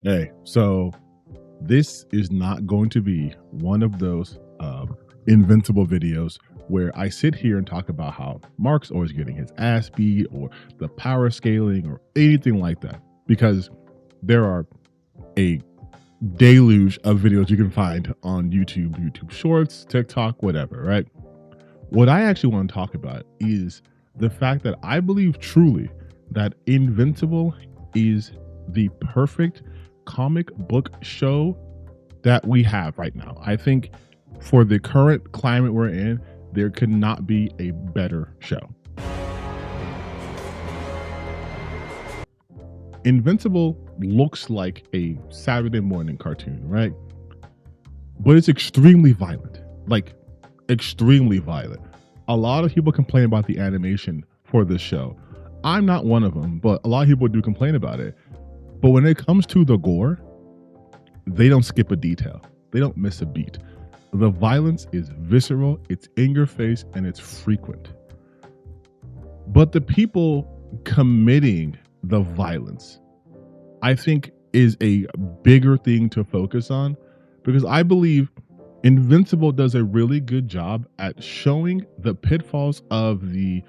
Hey, so this is not going to be one of those invincible videos where I sit here and talk about how Mark's always getting his ass beat or the power scaling or anything like that, because there are a deluge of videos you can find on YouTube, YouTube Shorts, TikTok, whatever, right? What I actually want to talk about is the fact that I believe truly that Invincible is the perfect comic book show that we have right now. I think for the current climate we're in, there could not be a better show. Invincible looks like a Saturday morning cartoon, right? But it's extremely violent, like extremely violent. A lot of people complain about the animation for this show. I'm not one of them, but a lot of people do complain about it. But when it comes to the gore, they don't skip a detail. They don't miss a beat. The violence is visceral, it's in your face, and it's frequent. But the people committing the violence, I think, is a bigger thing to focus on, because I believe Invincible does a really good job at showing the pitfalls of the,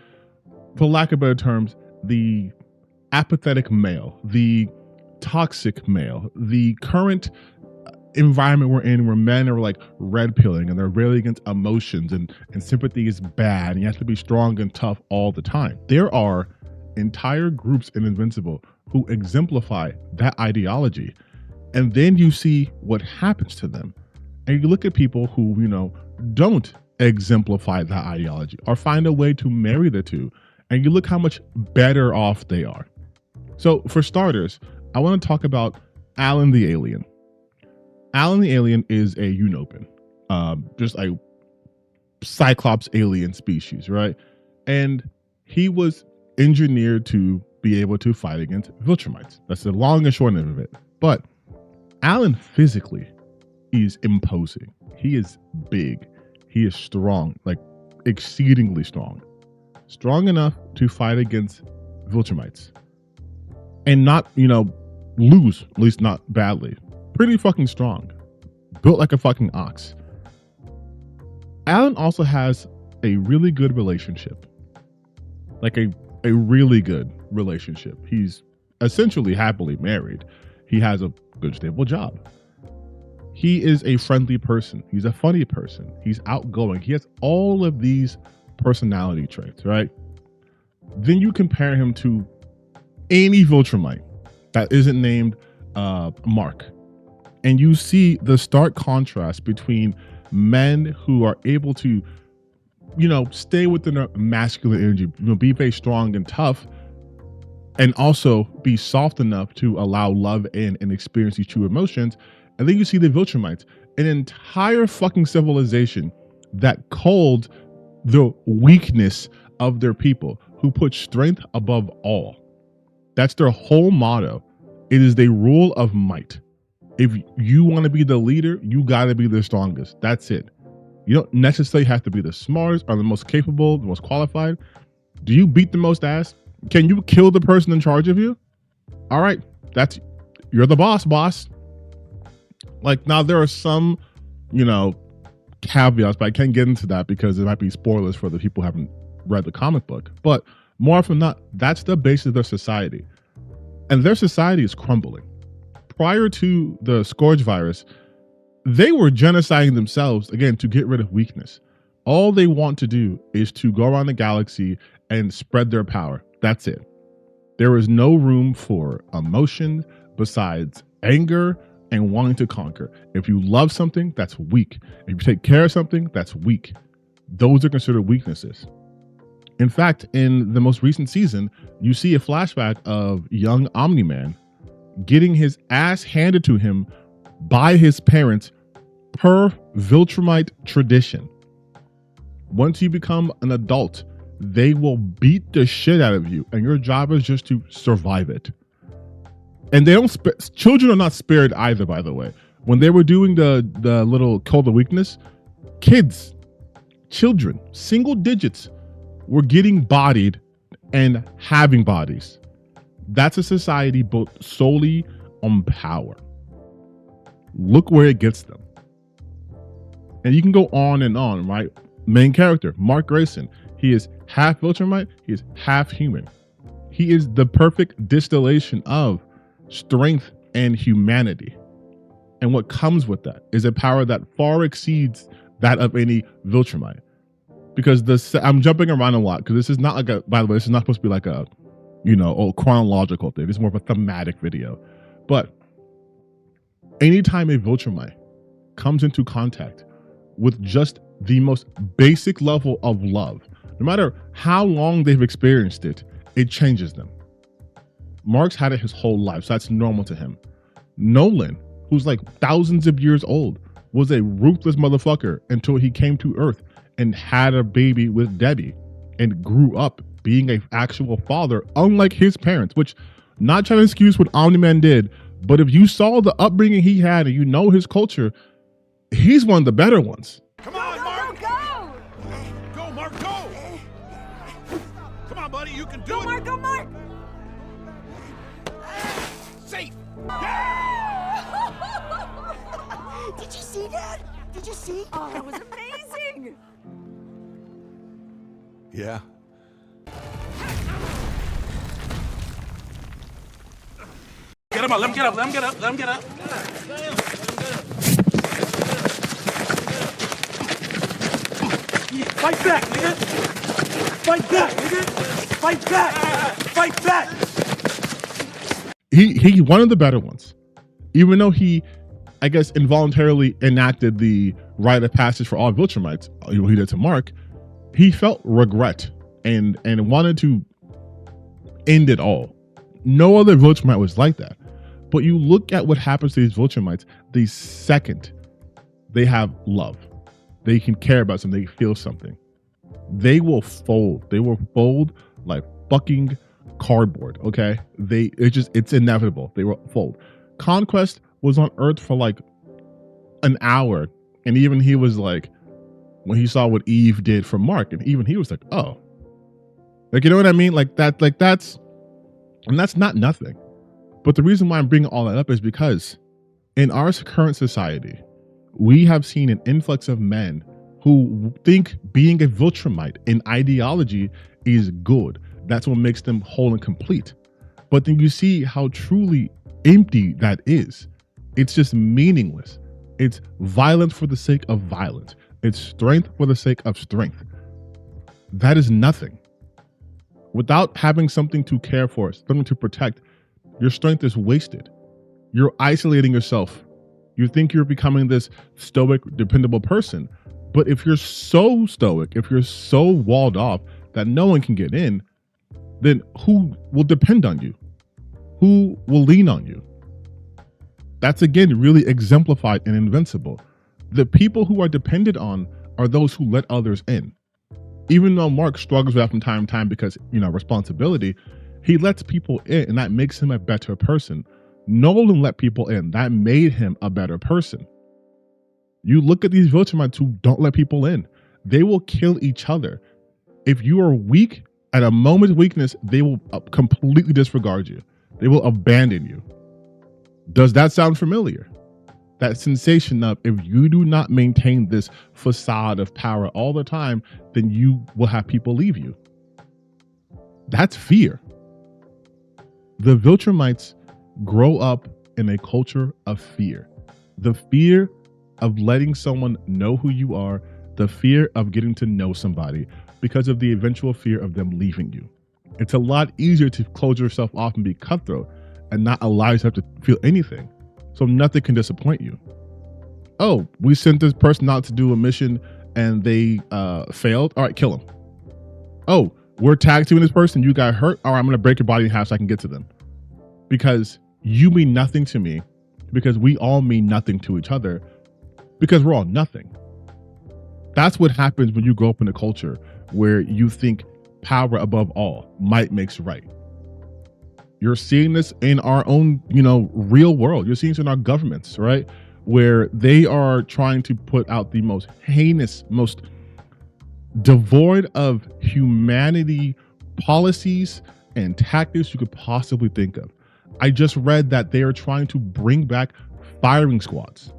for lack of better terms, the apathetic male, the toxic male, the current environment we're in where men are like red pilling and they're railing against emotions and sympathy is bad and you have to be strong and tough all the time. There are entire groups in Invincible who exemplify that ideology. And then you see what happens to them. And you look at people who, don't exemplify that ideology or find a way to marry the two. And you look how much better off they are. So for starters, I want to talk about Alan the Alien. Alan the Alien is a Unopan, just a Cyclops alien species, right? And he was engineered to be able to fight against Viltrumites. That's the long and short of it. But Alan physically is imposing. He is big. He is strong, like exceedingly strong. Strong enough to fight against Viltrumites. And not, lose, at least not badly. Pretty fucking strong. Built like a fucking ox. Alan also has a really good relationship. Like a really good relationship. He's essentially happily married. He has a good, stable job. He is a friendly person. He's a funny person. He's outgoing. He has all of these personality traits, right? Then you compare him to any Viltrumite that isn't named Mark. And you see the stark contrast between men who are able to, stay within their masculine energy, be very strong and tough, and also be soft enough to allow love in and experience these true emotions. And then you see the Viltrumites, an entire fucking civilization that culled the weakness of their people, who put strength above all. That's their whole motto. It is the rule of might. If you want to be the leader, you got to be the strongest. That's it. You don't necessarily have to be the smartest or the most capable, the most qualified. Do you beat the most ass? Can you kill the person in charge of you? All right, you're the boss. Like, now there are some, caveats, but I can't get into that because it might be spoilers for the people who haven't read the comic book. But more often than not, that's the basis of their society. And their society is crumbling. Prior to the Scourge virus, they were genociding themselves, again, to get rid of weakness. All they want to do is to go around the galaxy and spread their power. That's it. There is no room for emotion besides anger and wanting to conquer. If you love something, that's weak. If you take care of something, that's weak. Those are considered weaknesses. In fact, in the most recent season, you see a flashback of young Omni-Man getting his ass handed to him by his parents per Viltrumite tradition. Once you become an adult, they will beat the shit out of you, and your job is just to survive it. And they don't. Children are not spared either, by the way. When they were doing the little call to weakness, children, single digits, were getting bodied and having bodies. That's a society built solely on power. Look where it gets them. And you can go on, right? Main character, Mark Grayson. He is half Viltrumite, he is half human. He is the perfect distillation of strength and humanity. And what comes with that is a power that far exceeds that of any Viltrumite. Because I'm jumping around a lot, because this is not like a, by the way, this is not supposed to be like a, chronological thing. This is more of a thematic video. But anytime a Viltrumite comes into contact with just the most basic level of love, no matter how long they've experienced it, it changes them. Mark's had it his whole life, so that's normal to him. Nolan, who's like thousands of years old, was a ruthless motherfucker until he came to Earth and had a baby with Debbie and grew up being an actual father, unlike his parents, which, not trying to excuse what Omni-Man did, but if you saw the upbringing he had and you know his culture, he's one of the better ones. Come on, Mark! Go! Go, Mark, go! Come on, buddy, you can do it! Mark, go, Mark! Safe! Did you see that? Did you see? Oh, that was amazing! Yeah. Get him up, let him get up, let him get up, let him get up. Fight back, nigga! Fight back, nigga! Fight back! Fight back! He one of the better ones. Even though he, I guess, involuntarily enacted the rite of passage for all Viltrumites, he did to Mark, he felt regret and wanted to end it all. No other Viltrumite was like that. But you look at what happens to these Viltrumites the second they have love. They can care about something, they feel something. They will fold. They will fold like fucking cardboard, okay? It's inevitable. They will fold. Conquest was on Earth for like an hour, and even he was like, when he saw what Eve did for Mark, and even he was like, oh. Like, you know what I mean? That's not nothing. But the reason why I'm bringing all that up is because in our current society, we have seen an influx of men who think being a Viltrumite in ideology is good. That's what makes them whole and complete. But then you see how truly empty that is. It's just meaningless. It's violence for the sake of violence. It's strength for the sake of strength. That is nothing. Without having something to care for, something to protect, your strength is wasted. You're isolating yourself. You think you're becoming this stoic, dependable person. But if you're so stoic, if you're so walled off that no one can get in, then who will depend on you? Who will lean on you? That's again really exemplified in Invincible. The people who are dependent on are those who let others in. Even though Mark struggles with that from time to time because, responsibility, he lets people in and that makes him a better person. Nolan let people in. That made him a better person. You look at these Viltrumites who don't let people in. They will kill each other. If you are weak, at a moment's weakness, they will completely disregard you. They will abandon you. Does that sound familiar? That sensation of if you do not maintain this facade of power all the time, then you will have people leave you. That's fear. The Viltrumites grow up in a culture of fear. The fear of letting someone know who you are, the fear of getting to know somebody because of the eventual fear of them leaving you. It's a lot easier to close yourself off and be cutthroat and not allow yourself to feel anything. So nothing can disappoint you. Oh, we sent this person out to do a mission and they failed. All right, kill them. Oh, we're tag teaming this person. You got hurt. All right, I'm going to break your body in half so I can get to them. Because you mean nothing to me. Because we all mean nothing to each other. Because we're all nothing. That's what happens when you grow up in a culture where you think power above all, might makes right. You're seeing this in our own, real world. You're seeing this in our governments, right? Where they are trying to put out the most heinous, most devoid of humanity policies and tactics you could possibly think of. I just read that they are trying to bring back firing squads.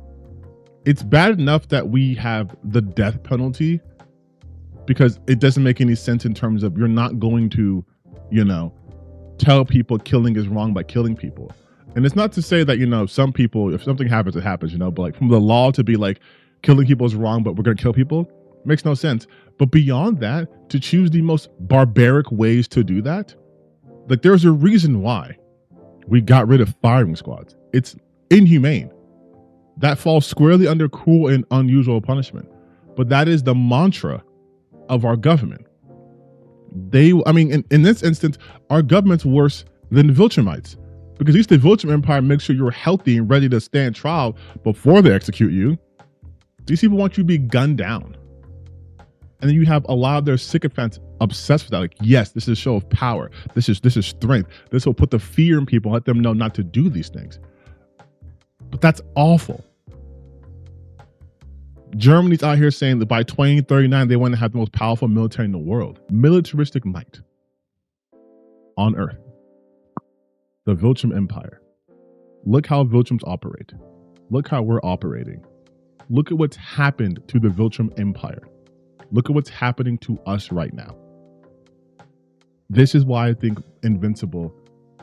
It's bad enough that we have the death penalty because it doesn't make any sense in terms of you're not going to, tell people killing is wrong by killing people. And it's not to say that, some people, if something happens, it happens, but like from the law to be like killing people is wrong, but we're going to kill people makes no sense. But beyond that, to choose the most barbaric ways to do that, like there's a reason why we got rid of firing squads. It's inhumane. That falls squarely under cruel and unusual punishment. But that is the mantra of our government. In this instance, our government's worse than the Viltrumites. Because at least the Viltrum Empire makes sure you're healthy and ready to stand trial before they execute you. These people want you to be gunned down. And then you have a lot of their sycophants obsessed with that. Like, yes, this is a show of power. This is strength. This will put the fear in people, let them know not to do these things. But that's awful. Germany's out here saying that by 2039, they want to have the most powerful military in the world. Militaristic might on Earth. The Viltrum Empire. Look how Viltrums operate. Look how we're operating. Look at what's happened to the Viltrum Empire. Look at what's happening to us right now. This is why I think Invincible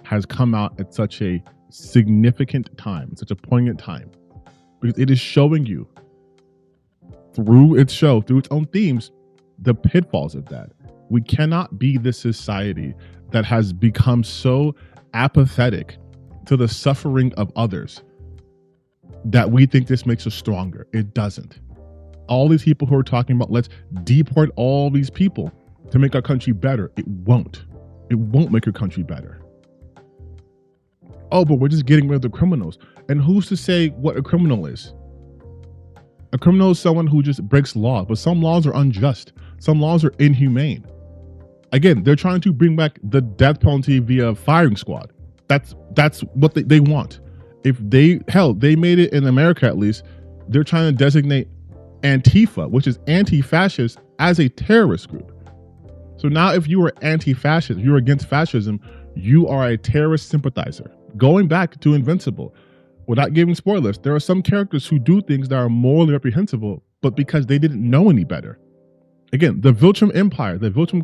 has come out at such a significant time, such a poignant time, because it is showing you through its own themes, the pitfalls of that. We cannot be this society that has become so apathetic to the suffering of others that we think this makes us stronger. It doesn't. All these people who are talking about let's deport all these people to make our country better, it won't. It won't make your country better. Oh, but we're just getting rid of the criminals. And who's to say what a criminal is? A criminal is someone who just breaks law, but some laws are unjust. Some laws are inhumane. Again, they're trying to bring back the death penalty via firing squad. That's what they want. If they made it in America at least, they're trying to designate Antifa, which is anti-fascist, as a terrorist group. So now if you are anti-fascist, if you're against fascism, you are a terrorist sympathizer. Going back to Invincible, without giving spoilers, there are some characters who do things that are morally reprehensible, but because they didn't know any better. Again, the Viltrum Empire, the Viltrum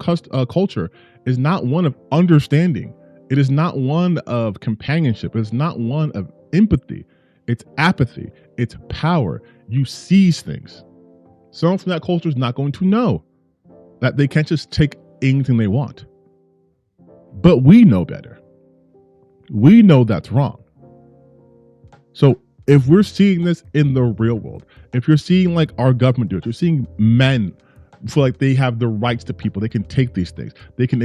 culture is not one of understanding. It is not one of companionship. It's not one of empathy. It's apathy. It's power. You seize things. Someone from that culture is not going to know that they can't just take anything they want. But we know better. We know that's wrong. So if we're seeing this in the real world, if you're seeing like our government do it, you're seeing men feel like they have the rights to people. They can take these things. They can,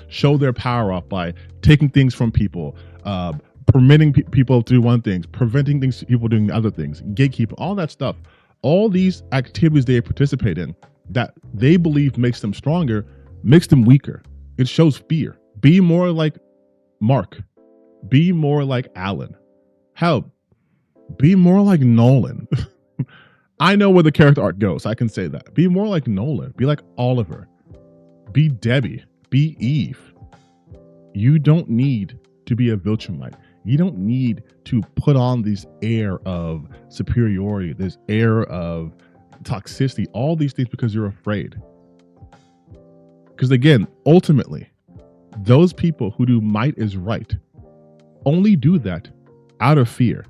show their power off by taking things from people, permitting people to do one thing, preventing people doing other things, gatekeeping, all that stuff. All these activities they participate in that they believe makes them stronger, makes them weaker. It shows fear. Be more like Mark. Be more like Alan. Hell, be more like Nolan. I know where the character arc goes. I can say that. Be more like Nolan. Be like Oliver. Be Debbie. Be Eve. You don't need to be a Viltrumite. You don't need to put on this air of superiority, this air of toxicity, all these things because you're afraid. Because again, ultimately, those people who do might is right only do that out of fear.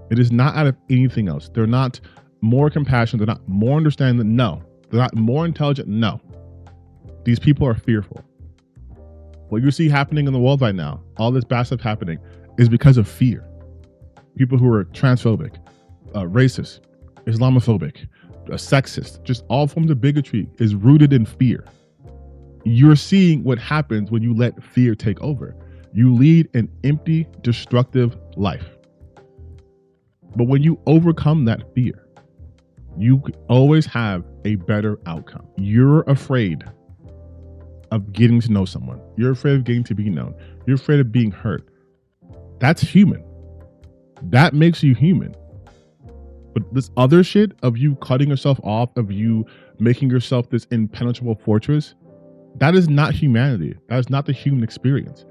It is not out of anything else. They're not more compassionate. They're not more understanding. No. They're not more intelligent. No. These people are fearful. What you see happening in the world right now, all this bad stuff happening, is because of fear. People who are transphobic, racist, Islamophobic, sexist, just all forms of bigotry is rooted in fear. You're seeing what happens when you let fear take over. You lead an empty, destructive life. But when you overcome that fear, you always have a better outcome. You're afraid of getting to know someone. You're afraid of getting to be known. You're afraid of being hurt. That's human. That makes you human. But this other shit of you cutting yourself off, of you making yourself this impenetrable fortress, that is not humanity. That is not the human experience.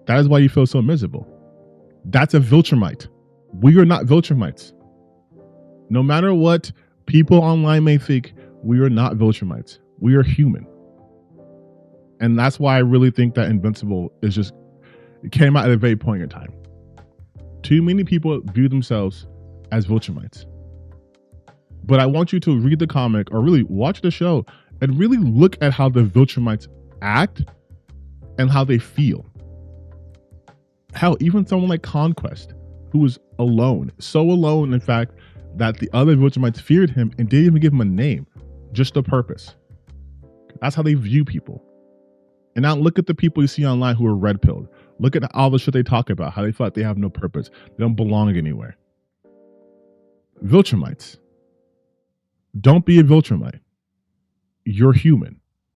That is why you feel so miserable. That's a Viltrumite. We are not Viltrumites. No matter what people online may think, we are not Viltrumites. We are human. And that's why I really think that Invincible is just, it came out at a very poignant time. Too many people view themselves as Viltrumites. But I want you to read the comic or really watch the show and really look at how the Viltrumites act and how they feel. Hell, even someone like Conquest, who was alone, so alone, in fact, that the other Viltrumites feared him and didn't even give him a name, just a purpose. That's how they view people. And now look at the people you see online who are red-pilled. Look at all the shit they talk about, how they feel like they have no purpose. They don't belong anywhere. Viltrumites. Don't be a Viltrumite. You're human.